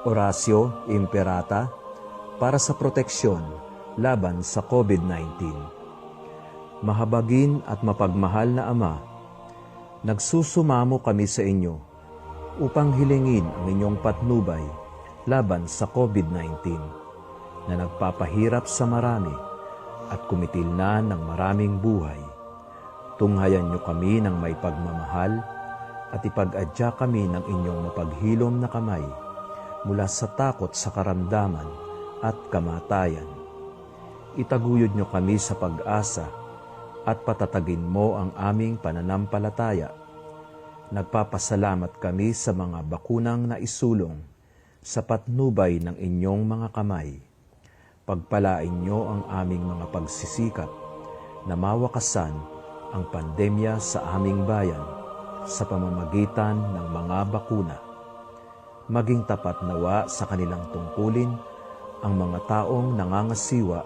Oratio Imperata para sa proteksyon laban sa COVID-19. Mahabagin at mapagmahal na Ama, nagsusumamo kami sa inyo upang hilingin ang inyong patnubay laban sa COVID-19 na nagpapahirap sa marami at kumitil na ng maraming buhay. Tunghayan niyo kami ng may pagmamahal at ipag-adya kami ng inyong mapaghilom na kamay mula sa takot sa karamdaman at kamatayan. Itaguyod niyo kami sa pag-asa at patatagin mo ang aming pananampalataya. Nagpapasalamat kami sa mga bakunang naisulong sa patnubay ng inyong mga kamay. Pagpalain niyo ang aming mga pagsisikap na mawakasan ang pandemya sa aming bayan sa pamamagitan ng mga bakuna. Maging tapat nawa sa kanilang tungkulin ang mga taong nangangasiwa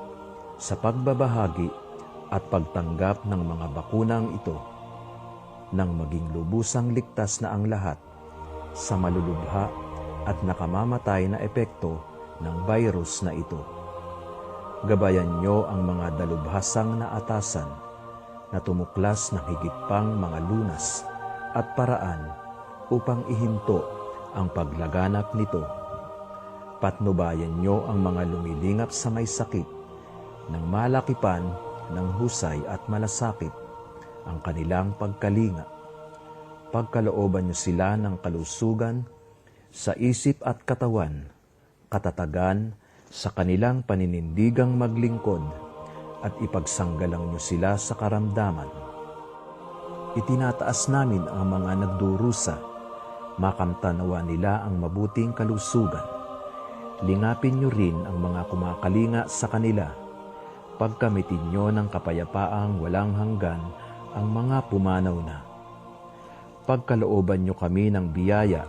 sa pagbabahagi at pagtanggap ng mga bakunang ito, nang maging lubusang ligtas na ang lahat sa malulubha at nakamamatay na epekto ng virus na ito. Gabayan niyo ang mga dalubhasang na atasan na tumuklas ng higit pang mga lunas at paraan upang ihinto ang paglaganap nito. Patnubayan niyo ang mga lumilingap sa may sakit nang malakipan ng husay at malasakit ang kanilang pagkalinga. Pagkalooban niyo sila ng kalusugan sa isip at katawan, katatagan sa kanilang paninindigang maglingkod, at ipagsanggalang niyo sila sa karamdaman. Itinataas namin ang mga nagdurusa, makamtanawa nila ang mabuting kalusugan. Lingapin niyo rin ang mga kumakalinga sa kanila. Pagkamitin niyo ng kapayapaang walang hanggan ang mga pumanaw na. Pagkalooban niyo kami ng biyaya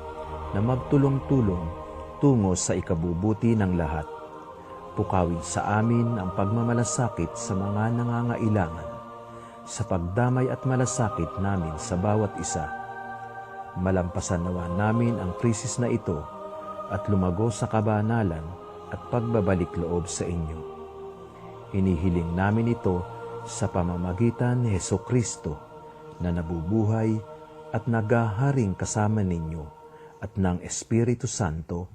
na magtulong-tulong tungo sa ikabubuti ng lahat. Pukawin sa amin ang pagmamalasakit sa mga nangangailangan, sa pagdamay at malasakit namin sa bawat isa. Malampasan nawa namin ang krisis na ito at lumago sa kabanalan at pagbabalik loob sa inyo. Inihiling namin ito sa pamamagitan ni Hesukristo na nabubuhay at nagaharing kasama ninyo at ng Espiritu Santo,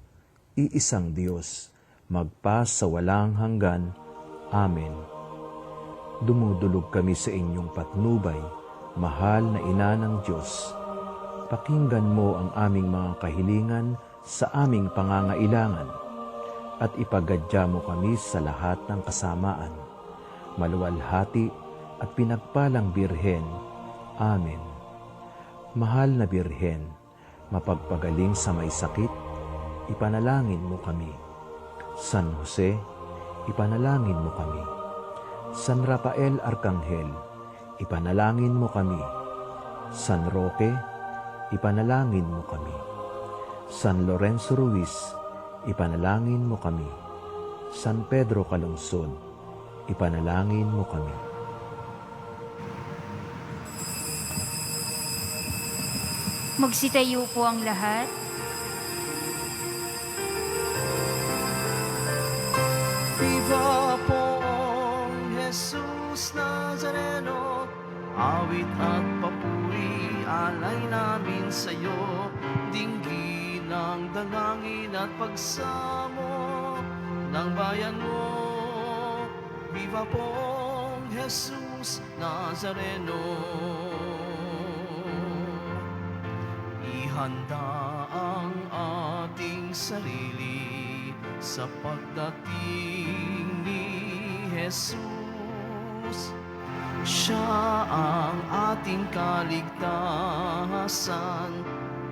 iisang Diyos, magpa sa walang hanggan. Amen. Dumudulog kami sa inyong patnubay, mahal na Ina ng Diyos. Pakinggan mo ang aming mga kahilingan sa aming pangangailangan at ipagadya mo kami sa lahat ng kasamaan. Maluwalhati at pinagpalang Birhen. Amen. Mahal na Birhen, mapagpagaling sa may sakit, ipanalangin mo kami. San Jose, ipanalangin mo kami. San Rafael Arkanghel, ipanalangin mo kami. San Roque, ipanalangin mo kami. San Lorenzo Ruiz, ipanalangin mo kami. San Pedro Calungsod, ipanalangin mo kami. Magsitayo po ang lahat. Viva poong Jesus Nazareno, awit at papuri, alay namin sa'yo, dinggin ng dalangin at pagsamo ng bayan mo. Viva poong Jesus Nazareno. Ihanda ang ating sarili sa pagdating ni Jesus. Siya ang ating kaligtasan,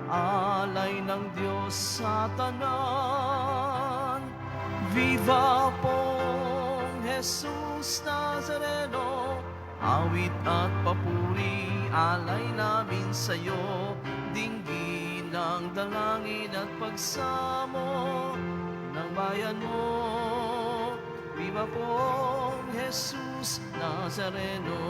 alay ng Diyos sa tanan. Viva poong Jesus Nazareno, awit at papuri, alay namin sa'yo, dinggin ng dalangin at pagsamo ng bayan mo. Viva poong Jesus Nazareno.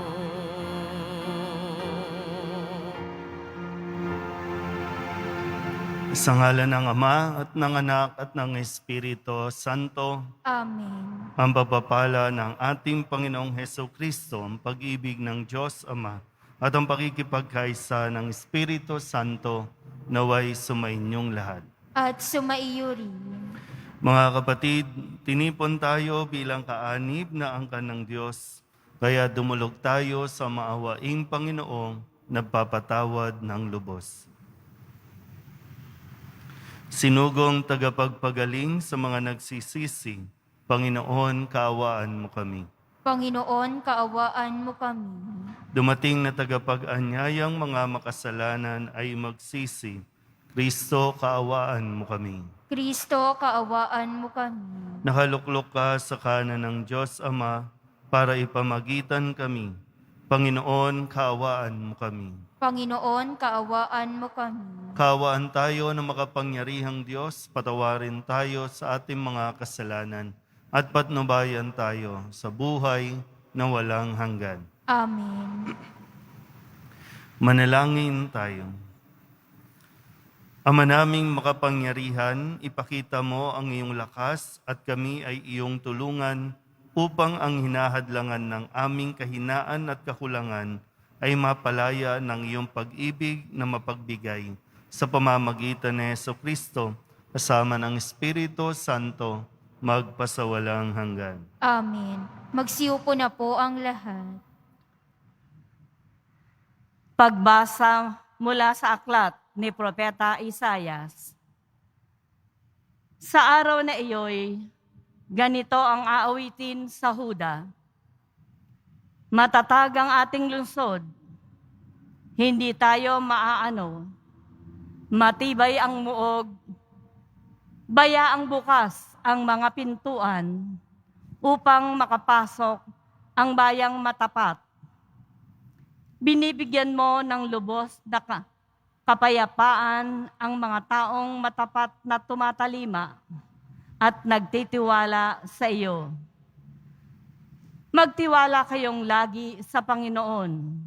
Sa ngalan ng Ama at ng Anak at ng Espiritu Santo, Amen. ang pagpapala ng ating Panginoong Heso Kristo, ang pag-ibig ng Diyos Ama, at ang pakikipagkaisa ng Espiritu Santo, naway sumainyong lahat. At sumaiyo rin. Mga kapatid, tinipon tayo bilang kaanib na angkan ng Diyos, kaya dumulog tayo sa maawaing Panginoong nagpapatawad ng lubos. Sinugong tagapagpagaling sa mga nagsisisi, Panginoon, kaawaan mo kami. Panginoon, kaawaan mo kami. Dumating na tagapag-anyayang mga makasalanan ay magsisi, Kristo, kaawaan mo kami. Kristo, kaawaan mo kami. Nakaluklok ka sa kanan ng Diyos Ama para ipamagitan kami. Panginoon, kaawaan mo kami. Panginoon, kaawaan mo kami. Kaawaan tayo ng makapangyarihang Diyos, patawarin tayo sa ating mga kasalanan at patnubayan tayo sa buhay na walang hanggan. Amen. Manalangin tayo. Ama naming makapangyarihan, ipakita mo ang iyong lakas at kami ay iyong tulungan upang ang hinahadlangan ng aming kahinaan at kakulangan ay mapalaya ng iyong pag-ibig na mapagbigay sa pamamagitan ni Jesucristo kasama ng Espiritu Santo magpasawalang hanggan. Amen. Magsiupo na po ang lahat. Pagbasa mula sa aklat ni Propeta Isayas. Sa araw na iyo'y ganito ang aawitin sa Huda. Matatag ang ating lungsod, hindi tayo maaano. Matibay ang muog, bayaang bukas ang mga pintuan upang makapasok ang bayang matapat. Binibigyan mo ng lubos na kapayapaan ang mga taong matapat na tumatalima at nagtitiwala sa iyo. Magtiwala kayong lagi sa Panginoon,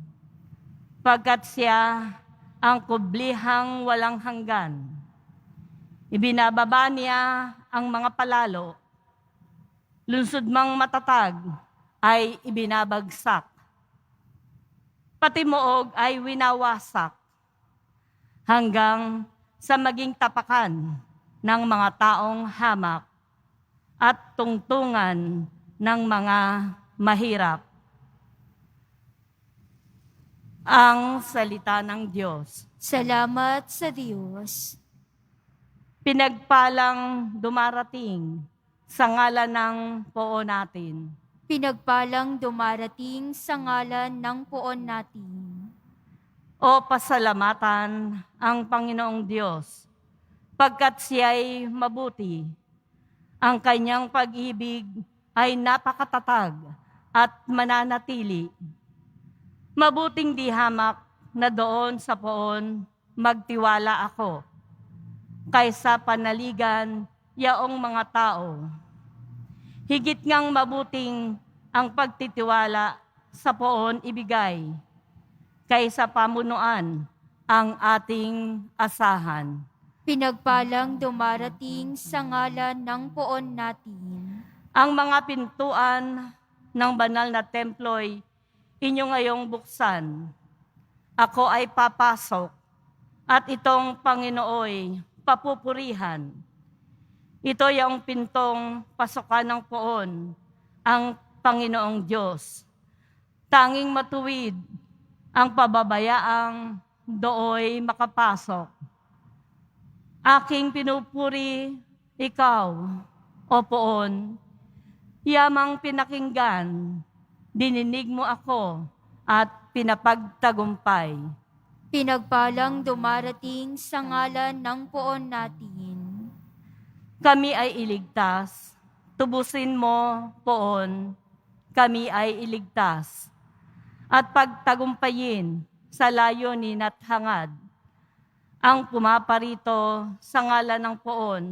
pagkat siya ang kublihang walang hanggan. Ibinababa niya ang mga palalo, lungsod mang matatag ay ibinabagsak. Pati moog ay winawasak hanggang sa maging tapakan ng mga taong hamak at tungtungan ng mga mahirap. Ang salita ng Diyos. Salamat sa Diyos. Pinagpalang dumarating sa ngalan ng Poon natin. Pinagpalang dumarating sa ngalan ng Poon natin. O pasalamatan ang Panginoong Diyos, pagkat siya'y mabuti. Ang kanyang pag-ibig ay napakatatag at mananatili. Mabuting di hamak na doon sa Poon magtiwala ako, kaysa panaligan yaong mga tao. Higit ngang mabuting ang pagtitiwala sa Poon ibigay, kaysa pamunuan ang ating asahan. Pinagpalang dumarating sa ngalan ng Poon natin. Ang mga pintuan ng banal na templo'y inyo ngayong buksan. Ako ay papasok at itong Panginooy papupurihan. Ito yung pintong pasokan ng Poon, ang Panginoong Diyos. Tanging matuwid ang pababayaang dooy makapasok. Aking pinupuri ikaw, O Poon, yamang pinakinggan, dininig mo ako at pinapagtagumpay. Pinagpalang dumarating sa ngalan ng Poon natin. Kami ay iligtas, tubusin mo, Poon, kami ay iligtas. At pagtagumpayin sa layunin at hangad. Ang pumaparito sa ngalan ng Poon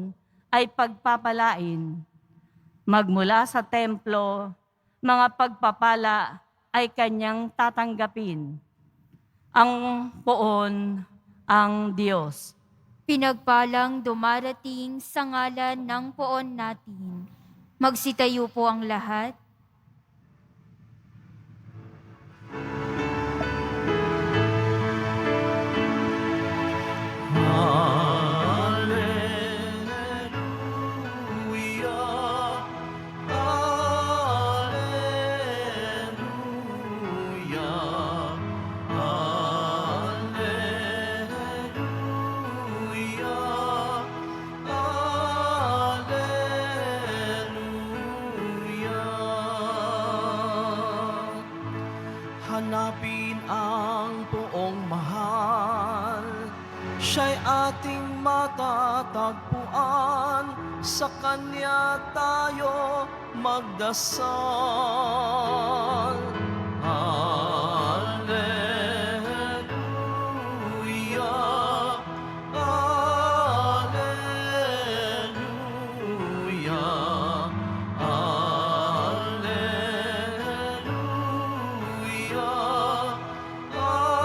ay pagpapalain. Magmula sa templo, mga pagpapala ay kanyang tatanggapin. Ang Poon ang Diyos. Pinagpalang dumarating sa ngalan ng poon natin. Magsitayo po ang lahat. Hallelujah, Hallelujah, Hallelujah, Hallelujah. Hanapin ang poong mahal, siya'y ating matatagpuan, sa Kanya tayo magdasal. Hallelujah, Hallelujah, Hallelujah, Hallelujah.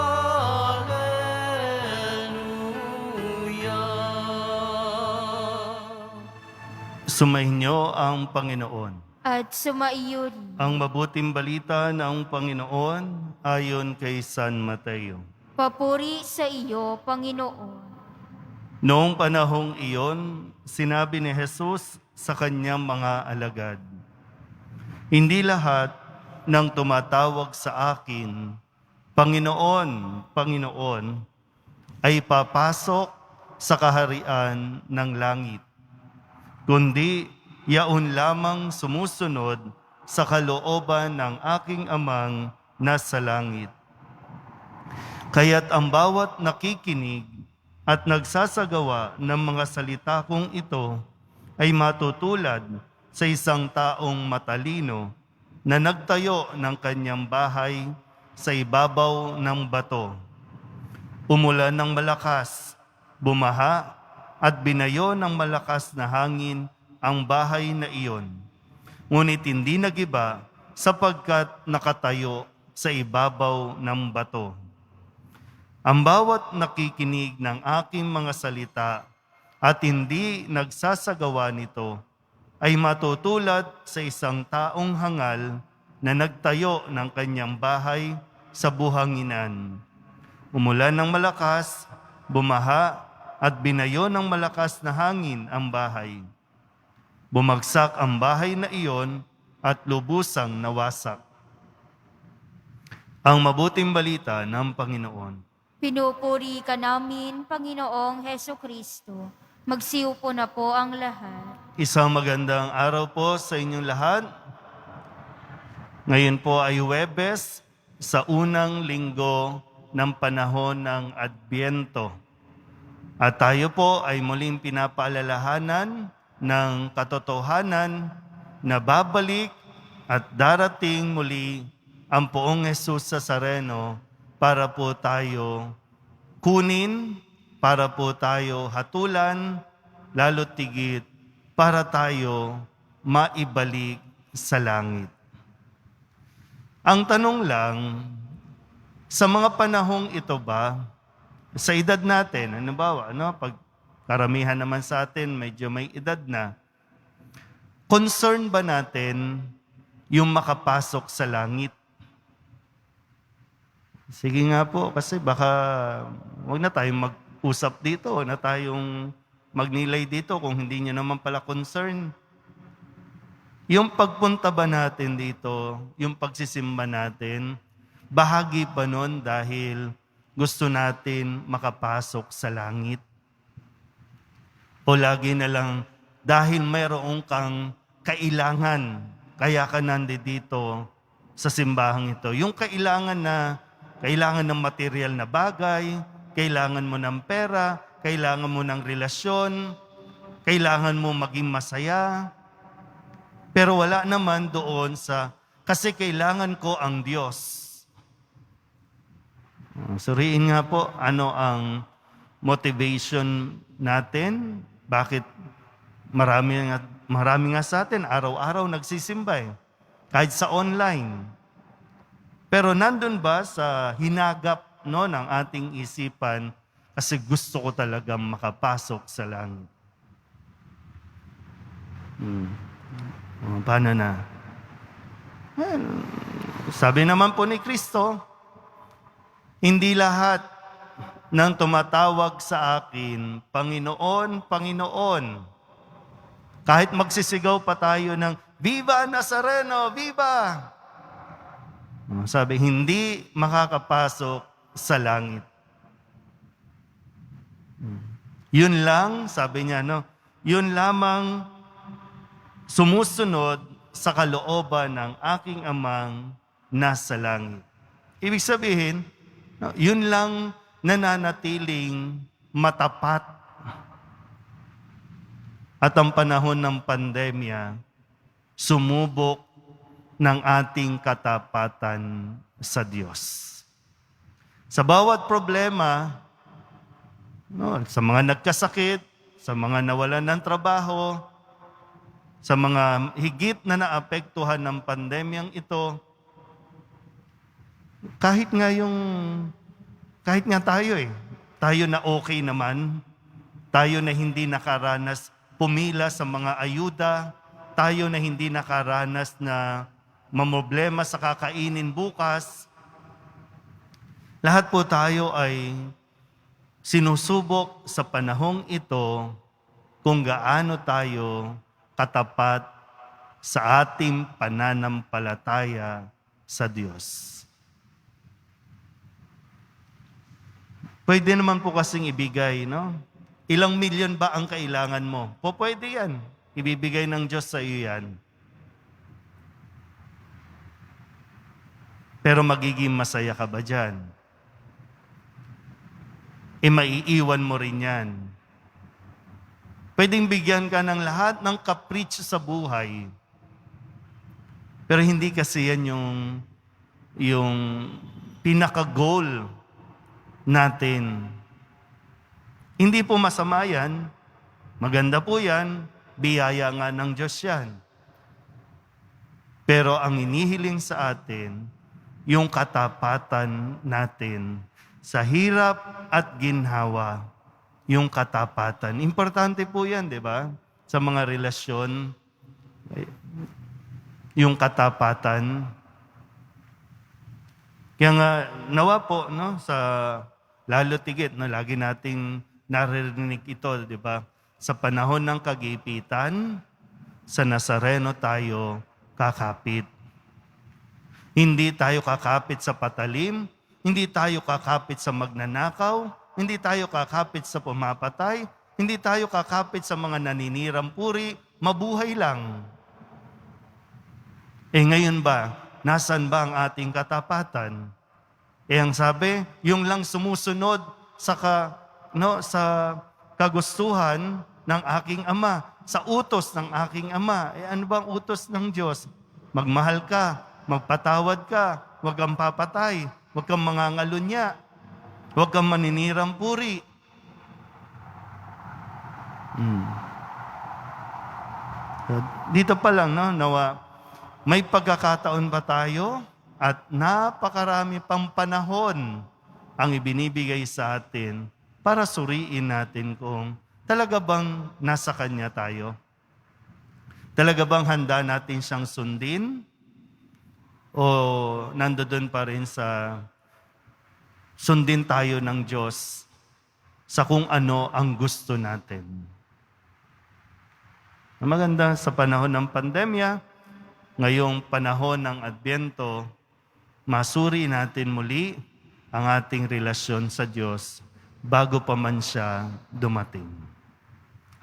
Sumainyo ang Panginoon. At sumaiyo rin. Ang mabuting balita ng Panginoon ayon kay San Mateo. Papuri sa iyo, Panginoon. Noong panahong iyon, sinabi ni Jesus sa kanyang mga alagad, "Hindi lahat ng tumatawag sa akin, Panginoon, Panginoon, ay papasok sa kaharian ng langit, kundi yaon lamang sumusunod sa kalooban ng aking Amang nasa langit. Kaya't ang bawat nakikinig at nagsasagawa ng mga salita kong ito ay matutulad sa isang taong matalino na nagtayo ng kanyang bahay sa ibabaw ng bato. Umulan ng malakas, bumaha, at binayo ng malakas na hangin ang bahay na iyon. Ngunit hindi nagiba sapagkat nakatayo sa ibabaw ng bato. Ang bawat nakikinig ng aking mga salita at hindi nagsasagawa nito ay matutulad sa isang taong hangal na nagtayo ng kanyang bahay sa buhanginan. Umulan ng malakas, bumaha, at binayo ng malakas na hangin ang bahay. Bumagsak ang bahay na iyon at lubusang nawasak." Ang mabuting balita ng Panginoon. Pinupuri ka namin, Panginoong Heso Kristo. Magsiupo na po ang lahat. Isang magandang araw po sa inyong lahat. Ngayon po ay Huwebes sa unang linggo ng panahon ng Adbyento. At tayo po ay muling pinapaalalahanan ng katotohanan na babalik at darating muli ang poong Jesus Nazareno para po tayo kunin, para po tayo hatulan, lalo tigit para tayo maibalik sa langit. Ang tanong lang, sa mga panahong ito ba, sa edad natin, pag karamihan naman sa atin, medyo may edad na, concern ba natin yung makapasok sa langit? Sige nga po, kasi baka wag na tayong mag-usap dito, wag na tayong magnilay dito kung hindi nyo naman pala concern. Yung pagpunta ba natin dito, yung pagsisimba natin, bahagi pa nun dahil gusto natin makapasok sa langit? O lagi na lang dahil mayroong kang kailangan, kaya ka nandito sa simbahang ito. Yung kailangan ng material na bagay, kailangan mo ng pera, kailangan mo ng relasyon, kailangan mo maging masaya. Pero wala naman doon kasi kailangan ko ang Diyos. Suriin nga po, ano ang motivation natin? Bakit marami nga sa atin, araw-araw nagsisimba kahit sa online. Pero nandun ba sa hinagap ng ating isipan, kasi gusto ko talagang makapasok sa langit. Paano na? Sabi naman po ni Kristo, hindi lahat ng tumatawag sa akin, Panginoon, Panginoon. Kahit magsisigaw pa tayo ng, Viva Nazareno, Viva! Sabi, hindi makakapasok sa langit. Yun lang, sabi niya, no? Yun lamang sumusunod sa kalooban ng aking amang nasa langit. Ibig sabihin, no, yun lang nananatiling matapat. At ang panahon ng pandemya, sumubok ng ating katapatan sa Diyos. Sa bawat problema, no, sa mga nagkasakit, sa mga nawalan ng trabaho, sa mga higit na naapektuhan ng pandemyang ito, kahit nga tayo na okay naman, tayo na hindi nakaranas pumila sa mga ayuda, tayo na hindi nakaranas na mamroblema sa kakainin bukas, lahat po tayo ay sinusubok sa panahong ito kung gaano tayo katapat sa ating pananampalataya sa Diyos. Pwede naman po kasing ibigay, no? Ilang milyon ba ang kailangan mo? Pwede yan. Ibibigay ng Diyos sa iyo yan. Pero magiging masaya ka ba dyan? Maiiwan mo rin yan. Pwedeng bigyan ka ng lahat ng kapritsyo sa buhay. Pero hindi kasi yan yung pinaka-goal natin. Hindi po masama yan. Maganda po yan. Biyaya nga ng Diyos yan. Pero ang inihiling sa atin, yung katapatan natin sa hirap at ginhawa, yung katapatan. Importante po yan, di ba? Sa mga relasyon, yung katapatan. Kaya nga, nawa po, no, sa lalo tigit, no, lagi nating naririnig ito, di ba? Sa panahon ng kagipitan, sa Nazareno tayo kakapit. Hindi tayo kakapit sa patalim, hindi tayo kakapit sa magnanakaw, hindi tayo kakapit sa pumapatay, hindi tayo kakapit sa mga naninirang puri, mabuhay lang. Ngayon ba, nasan ba ang ating katapatan? Ang sabi, yung lang sumusunod sa kagustuhan ng aking Ama, sa utos ng aking Ama. Ano bang utos ng Diyos? Magmahal ka, magpatawad ka, huwag kang papatay, huwag kang mangangalunya, huwag kang maninirang puri. Dito pa lang, no, nawa, may pagkakataon pa tayo at napakarami pang panahon ang ibinibigay sa atin para suriin natin kung talaga bang nasa Kanya tayo. Talaga bang handa natin siyang sundin? O nandoon pa rin sa sundin tayo ng Diyos sa kung ano ang gusto natin. Maganda sa panahon ng pandemya, ngayong panahon ng Adbyento, masuri natin muli ang ating relasyon sa Diyos bago pa man siya dumating.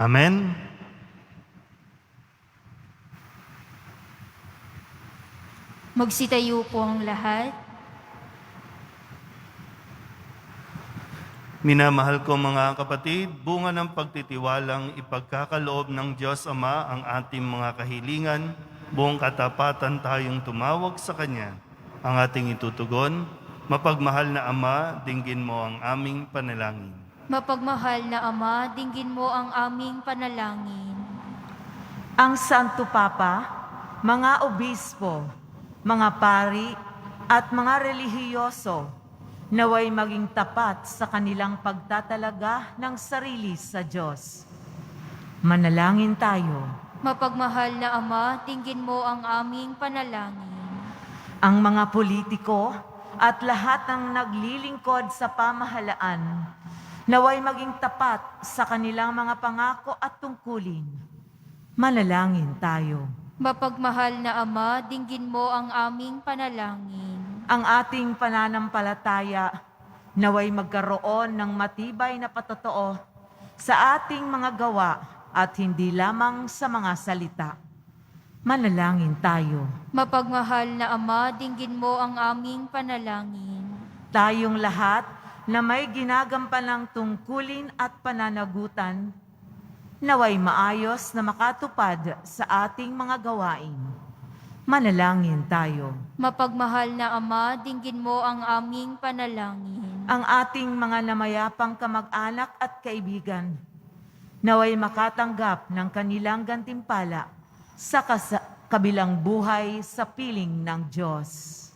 Amen? Magsitayo po ang lahat. Minamahal ko mga kapatid, bunga ng pagtitiwalang ipagkakaloob ng Diyos Ama ang ating mga kahilingan, buong katapatan tayong tumawag sa Kanya. Ang ating itutugon, mapagmahal na Ama, dinggin mo ang aming panalangin. Mapagmahal na Ama, dinggin mo ang aming panalangin. Ang Santo Papa, mga obispo, mga pari at mga relihiyoso naway maging tapat sa kanilang pagtatalaga ng sarili sa Diyos. Manalangin tayo. Mapagmahal na Ama, dinggin mo ang aming panalangin. Ang mga politiko at lahat ng naglilingkod sa pamahalaan, naway maging tapat sa kanilang mga pangako at tungkulin. Manalangin tayo. Mapagmahal na Ama, dinggin mo ang aming panalangin. Ang ating pananampalataya, naway magkaroon ng matibay na patotoo sa ating mga gawa at hindi lamang sa mga salita. Manalangin tayo. Mapagmahal na Ama, dinggin mo ang aming panalangin. Tayong lahat na may ginagampanang tungkulin at pananagutan, naway maayos na makatupad sa ating mga gawain. Manalangin tayo. Mapagmahal na Ama, dinggin mo ang aming panalangin. Ang ating mga namayapang kamag-anak at kaibigan, naway makatanggap ng kanilang gantimpala sa kabilang buhay sa piling ng Diyos.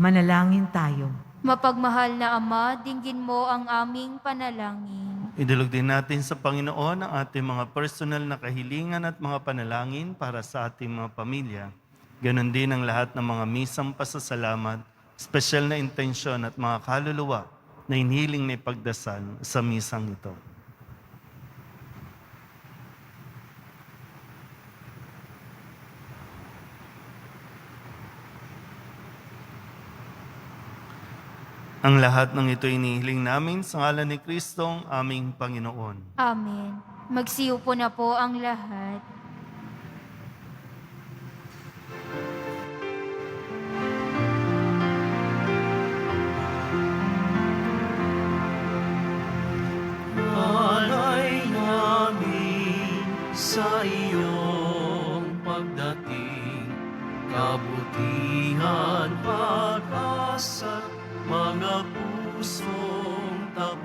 Manalangin tayo. Mapagmahal na Ama, dinggin mo ang aming panalangin. Idulog din natin sa Panginoon ang ating mga personal na kahilingan at mga panalangin para sa ating mga pamilya. Ganon din ang lahat ng mga misang pasasalamat, espesyal na intensyon at mga kaluluwa na inihiling na ipagdasal sa misang ito. Ang lahat ng ito inihiling namin sa ngalan ni Kristong aming Panginoon. Amen. Magsiyo po na po ang lahat. Alay namin sa iyong pagdating, kabutihan, pag-asa, mga pusong tapat.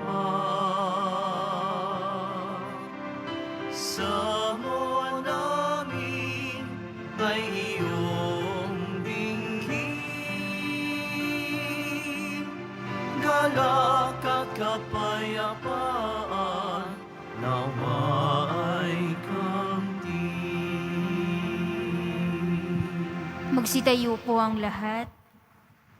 Sa mo namin ay iyong dinggin, galak at kapayapaan, nawa ay kamtin. Magsitayo po ang lahat.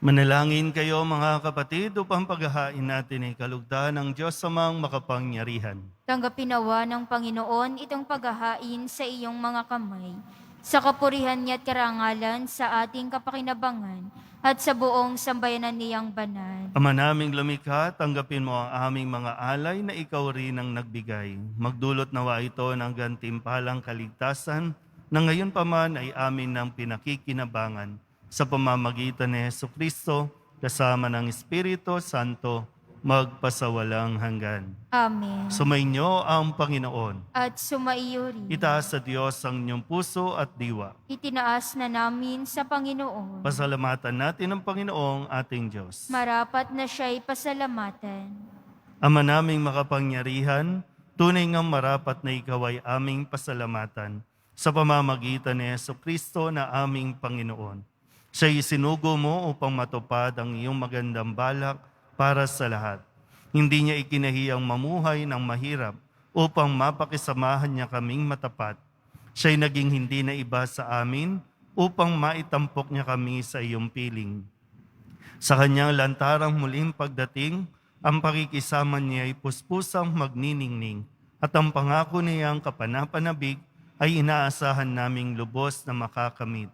Manalangin kayo mga kapatid upang paghahain natin ay kalugdan ng Diyos Amang makapangyarihan. Tanggapin nawa ng Panginoon itong paghahain sa iyong mga kamay, sa kapurihan niya at karangalan sa ating kapakinabangan at sa buong sambayanan niyang banal. Ama naming lumikha, tanggapin mo ang aming mga alay na ikaw rin ang nagbigay. Magdulot nawa ito ng gantimpalang kaligtasan na ngayon pa man ay amin ng pinakikinabangan sa pamamagitan ni Jesucristo kasama ng Espiritu Santo magpasawalang hanggan. Amen. Sumainyo ang Panginoon. At sumaiyo rin. Itaas sa Diyos ang inyong puso at diwa. Itinaas na namin sa Panginoon. Pasalamatan natin ang Panginoong ating Diyos. Marapat na siya'y pasalamatan. Ama naming makapangyarihan, tunay ngang marapat na ikaw ay aming pasalamatan sa pamamagitan ni Jesucristo na aming Panginoon. Siya'y isinugo mo upang matupad ang iyong magandang balak para sa lahat. Hindi niya ikinahiyang mamuhay ng mahirap upang mapakisamahan niya kaming matapat. Siya'y naging hindi na iba sa amin upang maitampok niya kami sa iyong piling. Sa kanyang lantarang muling pagdating, ang pakikisama niya ay puspusang magniningning at ang pangako niyang kapanapanabik ay inaasahan naming lubos na makakamit.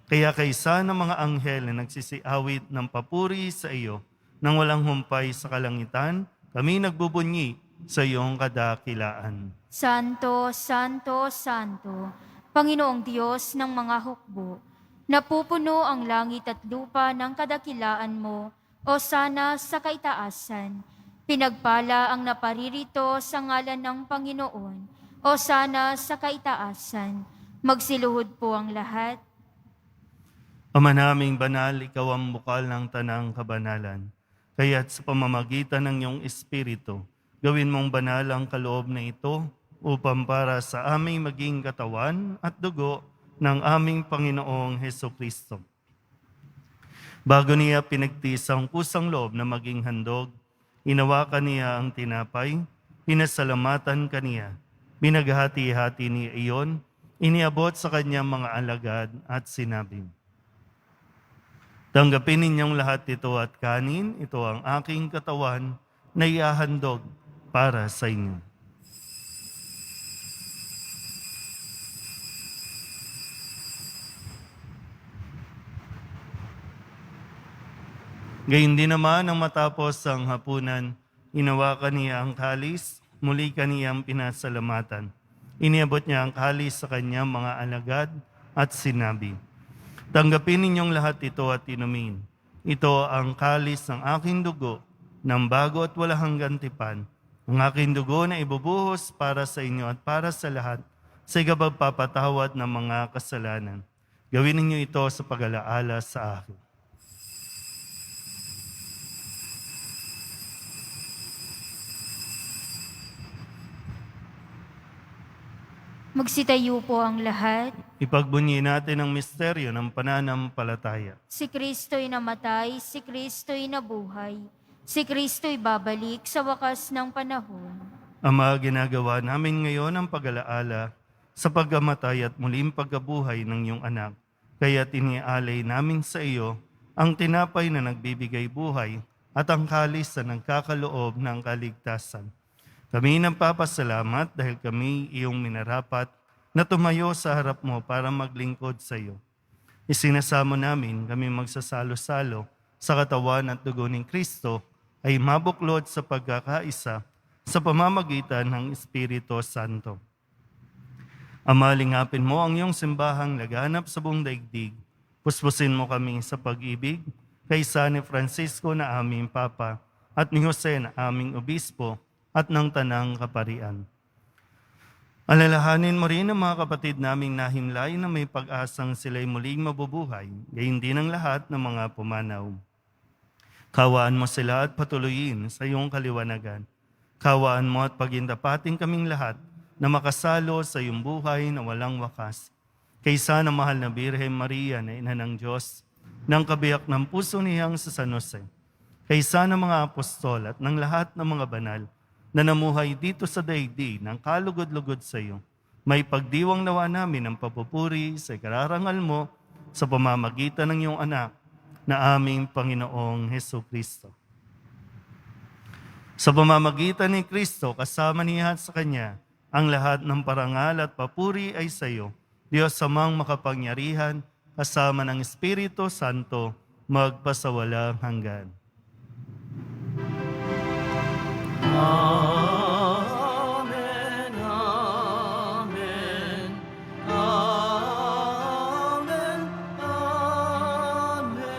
Kaya kaysa ng mga anghel na nagsisiawit ng papuri sa iyo, nang walang humpay sa kalangitan, kami nagbubunyi sa iyong kadakilaan. Santo, Santo, Santo, Panginoong Diyos ng mga hukbo, napupuno ang langit at lupa ng kadakilaan mo, o sana sa kaitaasan. Pinagpala ang naparirito sa ngalan ng Panginoon, o sana sa kaitaasan. Magsiluhod po ang lahat. Ama naming banal, ikaw ang bukal ng tanang kabanalan. Kaya't sa pamamagitan ng iyong Espiritu, gawin mong banal ang kaloob na ito upang para sa aming maging katawan at dugo ng aming Panginoong Hesukristo. Bago niya pinagtiis ang kusang loob na maging handog, inawakan niya ang tinapay, pinasalamatan kaniya, binaghati-hati niya iyon, iniabot sa kanyang mga alagad at sinabi, "Tanggapin ninyong lahat ito at kanin, ito ang aking katawan na iahandog para sa inyo." Gayun din naman nang matapos ang hapunan, inawakan niya ang kalis, muli kaniyang pinasalamatan. Iniabot niya ang kalis sa kanyang mga alagad at sinabi, "Tanggapin ninyong lahat ito at inumin. Ito ang kalis ng aking dugo, ng bago at walang hanggang tipan. Ang aking dugo na ibubuhos para sa inyo at para sa lahat sa ikapagpapatawad ng mga kasalanan. Gawin ninyo ito sa pag-alaala sa akin." Magsitayo po ang lahat. Ipagbunyi natin ang misteryo ng pananampalataya. Si Kristo'y namatay, si Kristo'y nabuhay. Si Kristo'y babalik sa wakas ng panahon. Ama, ginagawa namin ngayon ang pag-alaala sa pagkamatay at muling pagkabuhay ng iyong anak. Kaya tinialay namin sa iyo ang tinapay na nagbibigay buhay at ang kalis na nagkakaloob ng kaligtasan. Kami nagpapasalamat dahil kami iyong minarapat na tumayo sa harap mo para maglingkod sa iyo. Isinasamo namin kami magsasalo-salo sa katawan at dugo ni Kristo ay mabuklod sa pagkakaisa sa pamamagitan ng Espiritu Santo. Ama, lingapin mo ang iyong simbahang laganap sa buong daigdig. Puspusin mo kami sa pag-ibig kaysa ni Francisco na aming Papa at ni Jose na aming Obispo at ng Tanang Kaparian. Alalahanin mo rin ang mga kapatid naming nahimlay na may pag-asang sila'y muling mabubuhay, gayon din ang lahat ng mga pumanaw. Kawaan mo sila at patuloyin sa iyong kaliwanagan. Kawaan mo at pagindapating kaming lahat na makasalo sa iyong buhay na walang wakas. Kaysa na mahal na Birhen Maria na Ina ng Diyos, ng kabiyak ng puso niyang sa San Jose, kaysa ng mga apostol at ng lahat ng mga banal, na namuhay dito sa daigdig ng kalugod-lugod sa iyo. May pagdiwang nawa namin ng papupuri sa ikararangal mo sa pamamagitan ng iyong anak na aming Panginoong Hesukristo. Sa pamamagitan ni Kristo, kasama niya at sa Kanya, ang lahat ng parangal at papuri ay sa iyo, Diyos Amang makapangyarihan, kasama ng Espiritu Santo, magpasawalang hanggan. Amen, amen, amen, amen.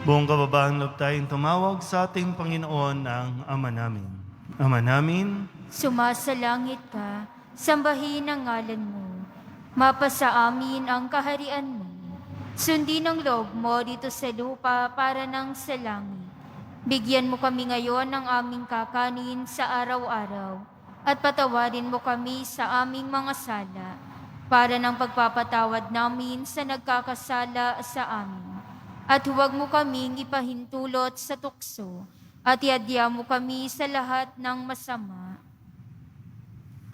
Buong kababaang loob tayong tumawag sa ating Panginoon ng Ama namin. Ama namin, Sumasalangit ka, sambahin ang ngalan mo. Mapasa amin ang kaharian mo. Sundin ang loob mo dito sa lupa para nang sa langit. Bigyan mo kami ngayon ng aming kakanin sa araw-araw at patawarin mo kami sa aming mga sala para ng pagpapatawad namin sa nagkakasala sa amin. At huwag mo kaming ipahintulot sa tukso at iadya mo kami sa lahat ng masama.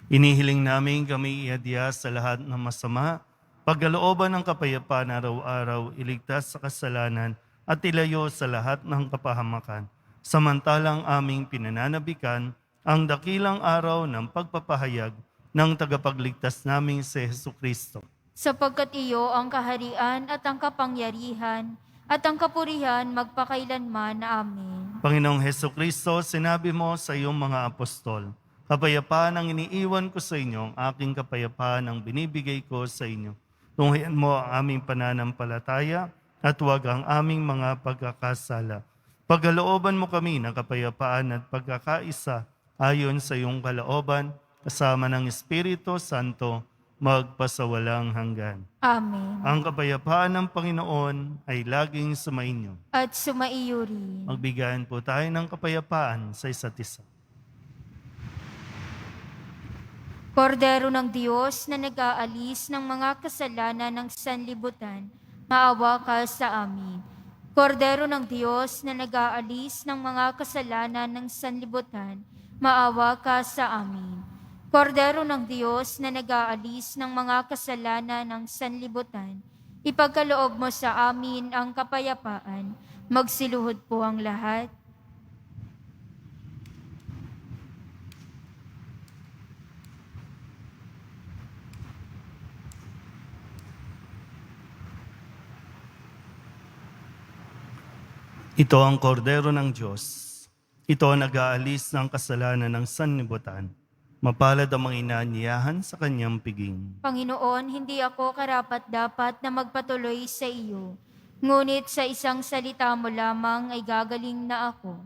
inihiling namin kami iadya sa lahat ng masama, pagkalooban ng kapayapaan araw-araw, iligtas sa kasalanan, at ilayo sa lahat ng kapahamakan. Samantalang aming pinananabikan ang dakilang araw ng pagpapahayag ng tagapagligtas naming si Hesukristo. Sapagkat iyo ang kaharian at ang kapangyarihan at ang kapurihan magpakailanman. Amen. Panginoong Hesukristo, sinabi mo sa iyong mga apostol, "Kapayapaan ang iniiwan ko sa inyo, ang aking kapayapaan ang binibigay ko sa inyo. Tunghayan mo ang aming pananampalataya at huwag ang aming mga pagkakasala. Pagkalooban mo kami ng kapayapaan at pagkakaisa ayon sa iyong kalooban, kasama ng Espiritu Santo, magpasawalang hanggan." Amen. Ang kapayapaan ng Panginoon ay laging sumainyo. At sumaiyo rin. Magbigayan po tayo ng kapayapaan sa isa't isa. Kordero ng Diyos na nag-aalis ng mga kasalanan ng sanlibutan, maawa ka sa amin. Kordero ng Diyos na nag-aalis ng mga kasalanan ng sanlibutan, maawa ka sa amin. Kordero ng Diyos na nag-aalis ng mga kasalanan ng sanlibutan, ipagkaloob mo sa amin ang kapayapaan. Magsiluhod po ang lahat. Ito ang kordero ng Diyos. Ito ang nag-aalis ng kasalanan ng sanlibutan. Mapalad ang mga inaanyayahan sa kanyang piging. Panginoon, hindi ako karapat-dapat na magpatuloy sa iyo. Ngunit sa isang salita mo lamang ay gagaling na ako.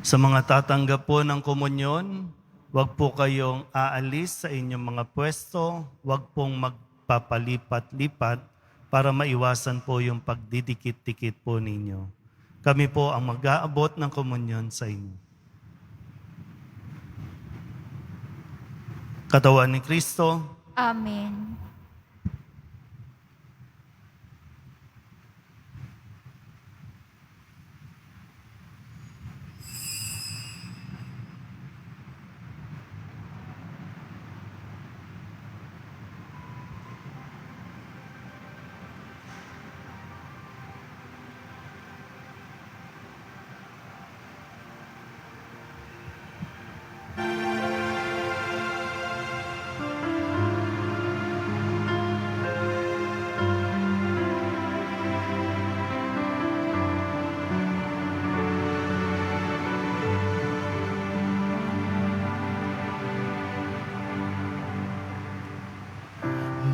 Sa mga tatanggap po ng komunyon, huwag po kayong aalis sa inyong mga pwesto, huwag pong magpapalipat-lipat para maiwasan po yung pagdidikit-dikit po ninyo. Kami po ang mag-aabot ng komunyon sa inyo. Katawan ni Kristo, Amen.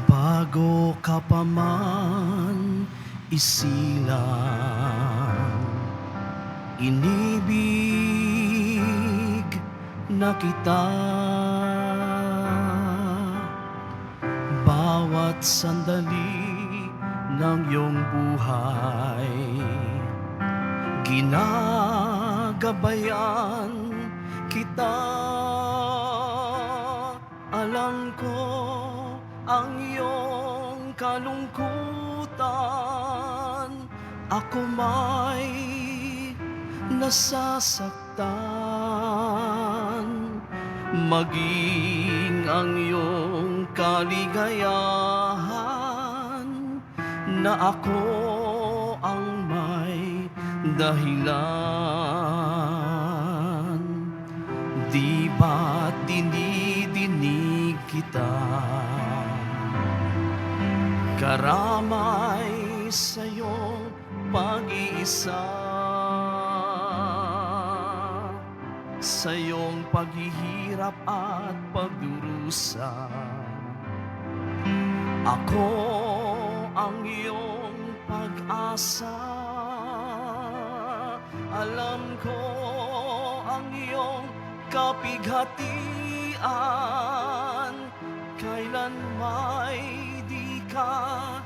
Bago ka pa man isilang, inibig na kita. Bawat sandali ng iyong buhay, ginagabayan kita. Alam ko ang iyong kalungkutan, ako may nasasaktan. Maging ang iyong kaligayahan, na ako ang may dahilan. Di ba't dinidinig kita? Karamay sa iyong pag-iisa, sa iyong paghihirap at pagdurusa. Ako ang iyong pag-asa. Alam ko ang iyong kapighatian, kailan may di ka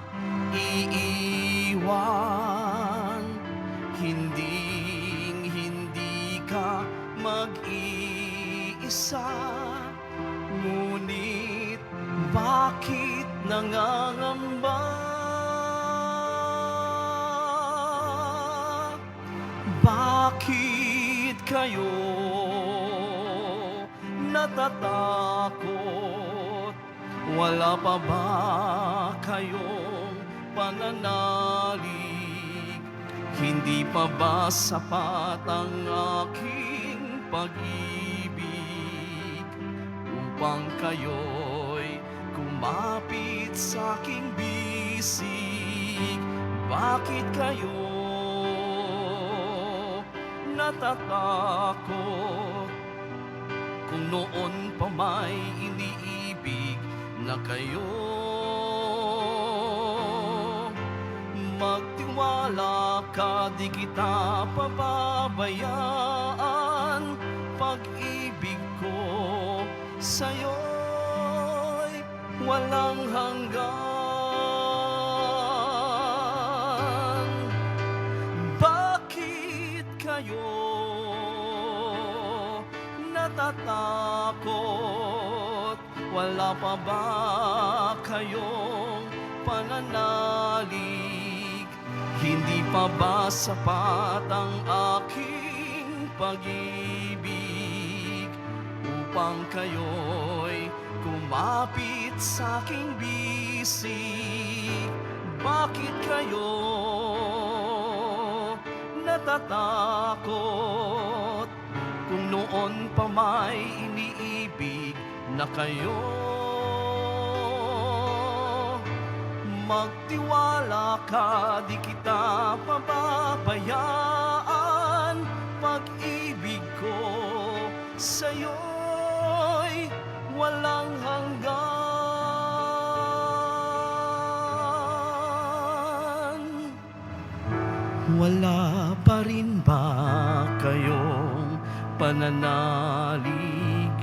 iiwan. Hindi ka mag-iisa. Ngunit bakit nangangamba? Bakit kayo natatakot? Wala pa ba kayong pananalig? Hindi pa ba sapat ang aking pag-ibig upang kayo'y kumapit sa aking bisig? Bakit kayo natatakot? Kung noon pa may iniibig na kayo, magtiwala ka, di kita pababayaan. Pag-ibig ko sa'yo'y walang hanggan. Bakit kayo natatakot? Wala pa ba kayong pananalig? Hindi pa ba sapat ang aking pag-ibig upang kayo'y kumapit sa aking bisig? Bakit kayo natatakot kung noon pa may iniibig na kayo? Magtiwala ka, di kita pababayaan. Pag-ibig ko sa'yo'y walang hanggan. Wala pa rin ba kayong pananalig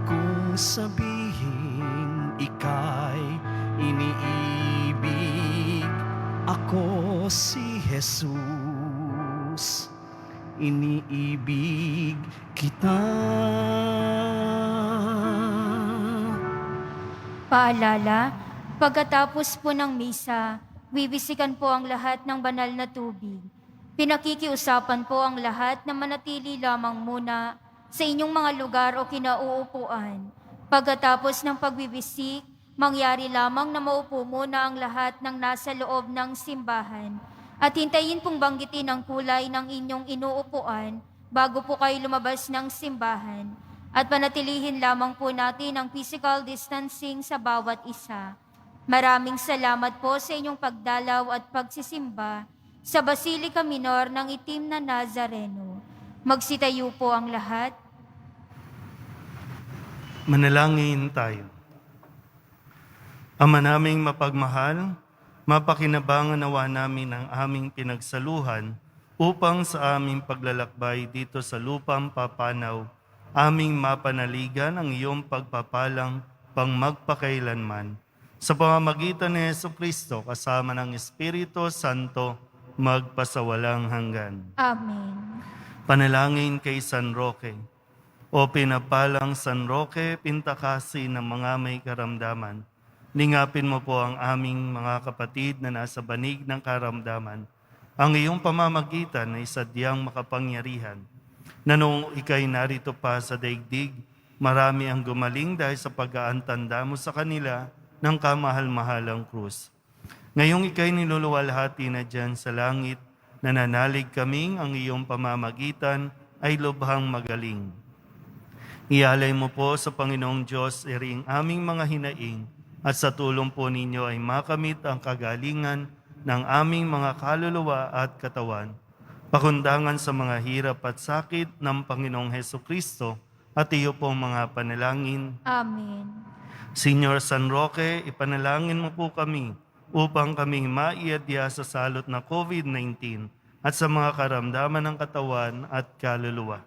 kung sabihin ika'y iniibig? Ako si Jesus, iniibig kita. Paalala, pagkatapos po ng misa, bibisikan po ang lahat ng banal na tubig. Pinakikiusapan po ang lahat na manatili lamang muna sa inyong mga lugar o kinauupuan. Pagkatapos ng pagbibisik, mangyari lamang na maupo muna ang lahat ng nasa loob ng simbahan at hintayin pong banggitin ang kulay ng inyong inuupuan bago po kayo lumabas ng simbahan. At panatilihin lamang po natin ang physical distancing sa bawat isa. Maraming salamat po sa inyong pagdalaw at pagsisimba sa Basilica Minor ng Itim na Nazareno. Magsitayo po ang lahat. Manalangin tayo. Ama naming mapagmahal, mapakinabangan nawa namin ang aming pinagsaluhan upang sa aming paglalakbay dito sa lupang papanaw, aming mapanaligan ang iyong pagpapalang pang magpakailanman. Sa pamamagitan ni Jesucristo kasama ng Espiritu Santo, magpasawalang hanggan. Amen. Panalangin kay San Roque. O pinapalang San Roque, pintakasi ng mga may karamdaman, lingapin mo po ang aming mga kapatid na nasa banig ng karamdaman. Ang iyong pamamagitan ay sadyang makapangyarihan, na noong ika'y narito pa sa daigdig, marami ang gumaling dahil sa pag-aantanda mo sa kanila ng kamahal-mahalang krus. Ngayong ika'y niluluwalhati na dyan sa langit, nananalig kaming ang iyong pamamagitan ay lubhang magaling. Ialay mo po sa Panginoong Diyos iring aming mga hinaing, at sa tulong po ninyo ay makamit ang kagalingan ng aming mga kaluluwa at katawan, pakundangan sa mga hirap at sakit ng Panginoong Hesukristo at iyo pong mga panalangin. Amen. Señor San Roque, ipanalangin mo po kami upang kaming maiadya sa salot na COVID-19 at sa mga karamdaman ng katawan at kaluluwa.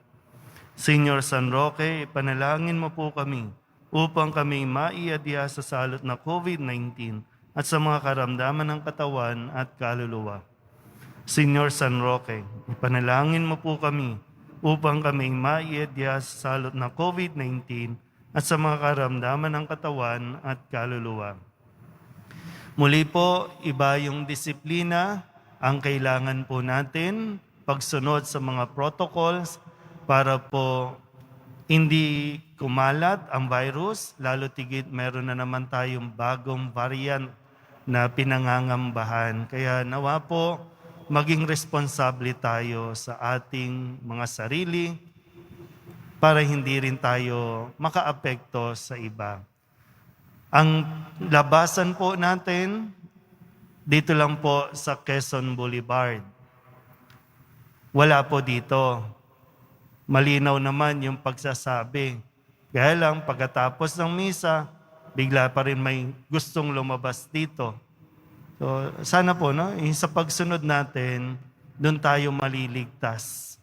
Señor San Roque, ipanalangin mo po kami upang kami maiadya sa salot na COVID-19 at sa mga karamdaman ng katawan at kaluluwa. Señor San Roque, ipanalangin mo po kami upang kami maiadya sa salot na COVID-19 at sa mga karamdaman ng katawan at kaluluwa. Muli po, iba yung disiplina ang kailangan po natin, pagsunod sa mga protocols para po hindi kumalat ang virus, lalo tigit meron na naman tayong bagong variant na pinangangambahan. Kaya nawa po, maging responsable tayo sa ating mga sarili para hindi rin tayo makaapekto sa iba. Ang labasan po natin, dito lang po sa Quezon Boulevard. Wala po dito. Malinaw naman yung pagsasabi. Kaya lang, pagkatapos ng misa, bigla pa rin may gustong lumabas dito. So, sana po, no? Sa pagsunod natin, doon tayo maliligtas.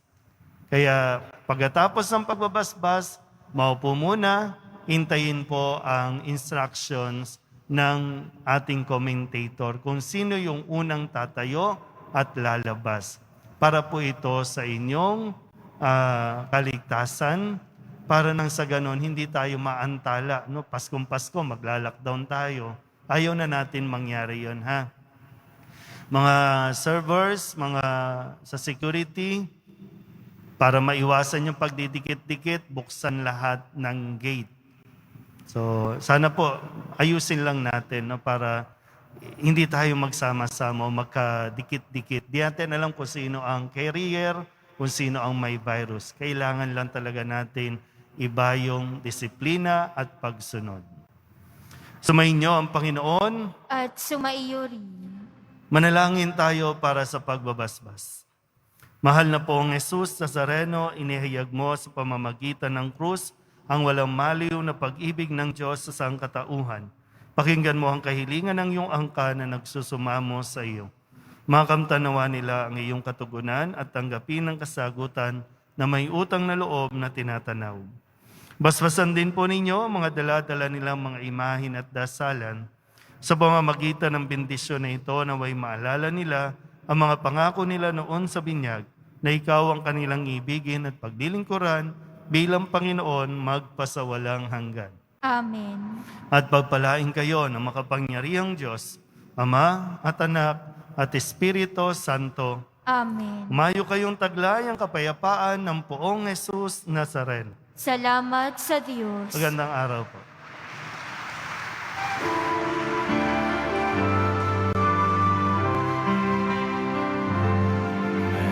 Kaya, pagkatapos ng pagbabasbas, maupo muna, hintayin po ang instructions ng ating commentator kung sino yung unang tatayo at lalabas. Para po ito sa inyong kaligtasan para nang sa ganon, hindi tayo maantala. No? Paskong Pasko, magla-lockdown tayo. Ayaw na natin mangyari yon, ha? Mga servers, mga sa security, para maiwasan yung pagdidikit-dikit, buksan lahat ng gate. So, sana po, ayusin lang natin, no, para hindi tayo magsama-sama o magkadikit-dikit. Di natin alam kung sino ang carrier, kung sino ang may virus. Kailangan lang talaga natin iba yung disiplina at pagsunod. Sumainyo ang Panginoon. At sumaiyo rin. Manalangin tayo para sa pagbabasbas. Mahal na poong Jesus Nazareno, inihayag mo sa pamamagitan ng krus ang walang maliw na pag-ibig ng Diyos sa sangkatauhan. Pakinggan mo ang kahilingan ng iyong angka na nagsusumamo sa iyo. Makamtanawa nila ang iyong katugunan at tanggapin ang kasagutan na may utang na loob na tinatanaw. Basbasan din po ninyo ang mga dala-dala nilang mga imahin at dasalan. Sa pamamagitan ng bendisyon na ito, naway maalala nila ang mga pangako nila noon sa binyag na ikaw ang kanilang ibigin at paglilingkuran bilang Panginoon magpasawalang hanggan. Amen. At pagpalain kayo ng makapangyarihang Diyos, Ama at Anak at Espiritu Santo. Amen. Umayo kayong taglay ang kapayapaan ng poong Jesus Nazareno. Salamat sa Diyos. Magandang araw po.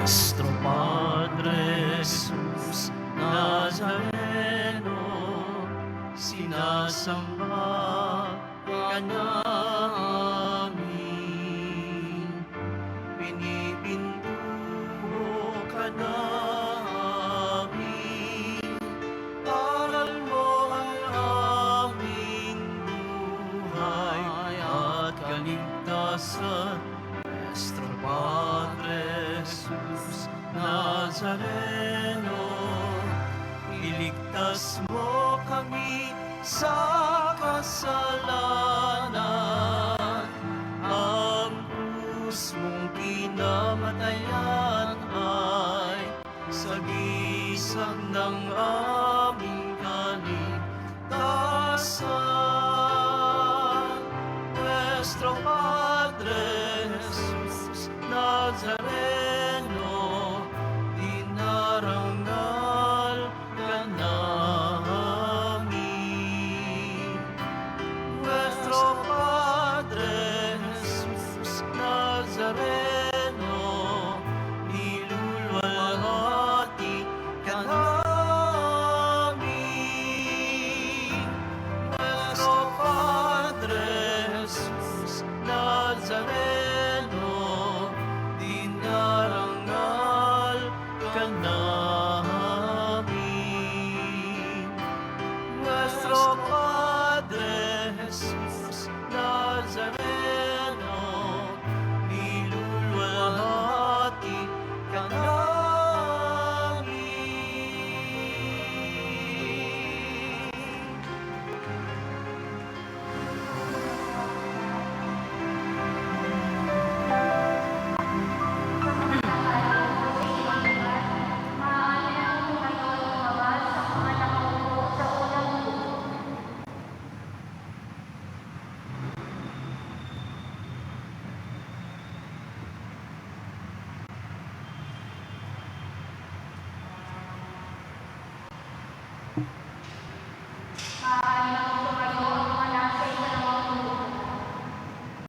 Nuestro Padre Jesus Nazareno, sinasamba ka namin, pinipintuho ka namin.